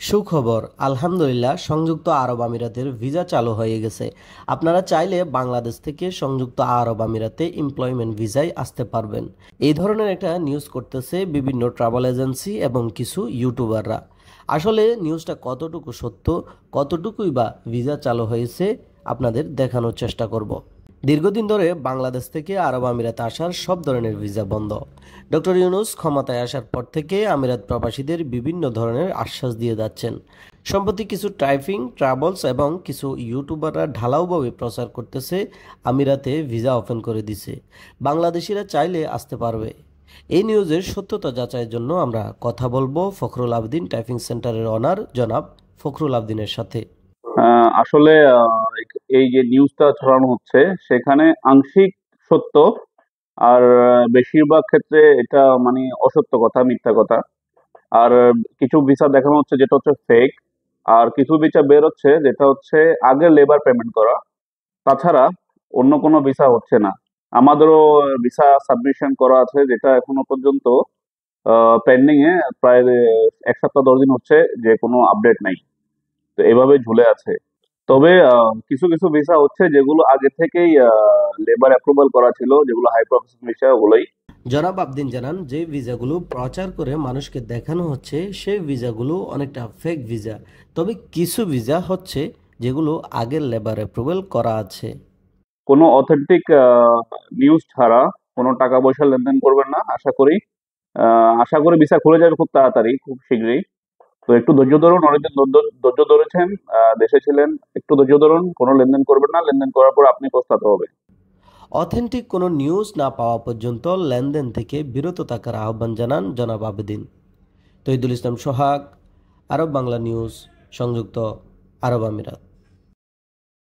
সুখবর, আলহামদুলিল্লাহ সংযুক্ত আরব আমিরাতের ভিসা চালু হয়ে গেছে। আপনারা চাইলে বাংলাদেশ থেকে সংযুক্ত আরব আমিরাতে এমপ্লয়মেন্ট ভিসায় আসতে পারবেন। এই ধরনের একটা নিউজ করতেছে বিভিন্ন ট্রাভেল এজেন্সি এবং কিছু ইউটিউবাররা। আসলে নিউজটা কতটুকু সত্য, কতটুকুই বা ভিসা চালু হয়েছে আপনাদের দেখানোর চেষ্টা করব। দীর্ঘদিন ধরে বাংলাদেশ থেকে আরব আমিরাতে আসার সব ধরনের ভিসা বন্ধ। ডক্টর ইউনূস ক্ষমতায় আসার পর থেকে আমিরাত প্রবাসীদের বিভিন্ন ধরনের আশ্বাস দিয়ে যাচ্ছেন। সম্প্রতি কিছু ট্রাভেলস এবং কিছু ইউটিউবাররা ঢালাওভাবে প্রচার করতেছে আমিরাতে ভিসা ওপেন করে দিছে, বাংলাদেশিরা চাইলে আসতে পারবে। এই নিউজের সত্যতা যাচাইয়ের জন্য আমরা কথা বলবো ফখরুল আবদিন টাইপিং সেন্টারের অনার জনাব ফখরুল আবদিনের সাথে। আসলে এই যে নিউজটা ছড়ানো হচ্ছে সেখানে আংশিক সত্য, আর বেশিরভাগ ক্ষেত্রে এটা মানে অসত্য কথা, মিথ্যা কথা। আর কিছু ভিসা দেখানো হচ্ছে যেটা হচ্ছে ফেক, আর কিছু ভিসা বের হচ্ছে যেটা হচ্ছে আগে লেবার পেমেন্ট করা। তাছাড়া অন্য কোনো ভিসা হচ্ছে না। আমাদেরও ভিসা সাবমিশন করা আছে, যেটা এখনো পর্যন্ত পেন্ডিং এ প্রায় 1 সপ্তাহ 10 দিন হচ্ছে, যে কোনো আপডেট নাই। তো এভাবে ঝুলে আছে। তবে কিছু কিছু ভিসা হচ্ছে যেগুলো আগে থেকেই লেবার অ্যাপ্রুভাল করা ছিল, যেগুলো হাই প্রসেসিং ভিসা, ওগুলোই। জনাব আবদিন জানান, যে ভিসাগুলো প্রচার করে মানুষকে দেখানো হচ্ছে সেই ভিসাগুলো অনেকটা ফেক ভিসা। তবে কিছু ভিসা হচ্ছে যেগুলো আগের লেবার অ্যাপ্রুভাল করা আছে। কোনো অথেন্টিক নিউজ ছাড়া কোনো টাকা পয়সা লেনদেন করবেন না, আশা করি। আশা করি ভিসা খুলে যাবে খুব তাড়াতাড়ি, খুব শীঘ্রই। তো একটু ধৈর্য ধরুন, অনেকদিন ধৈর্য ধরেছেন, দেশে ছিলেন, একটু ধৈর্য ধরুন, কোনো লেনদেন করবেন না, লেনদেন করার পর আপনি পস্তাতে হবে। অথেন্টিক কোনো নিউজ না পাওয়া পর্যন্ত লেনদেন থেকে বিরত থাকার আহ্বান জানান জনাব আবেদিন। তহিদুল ইসলাম সোহাগ, আরব বাংলা নিউজ, সংযুক্ত আরব আমিরাত।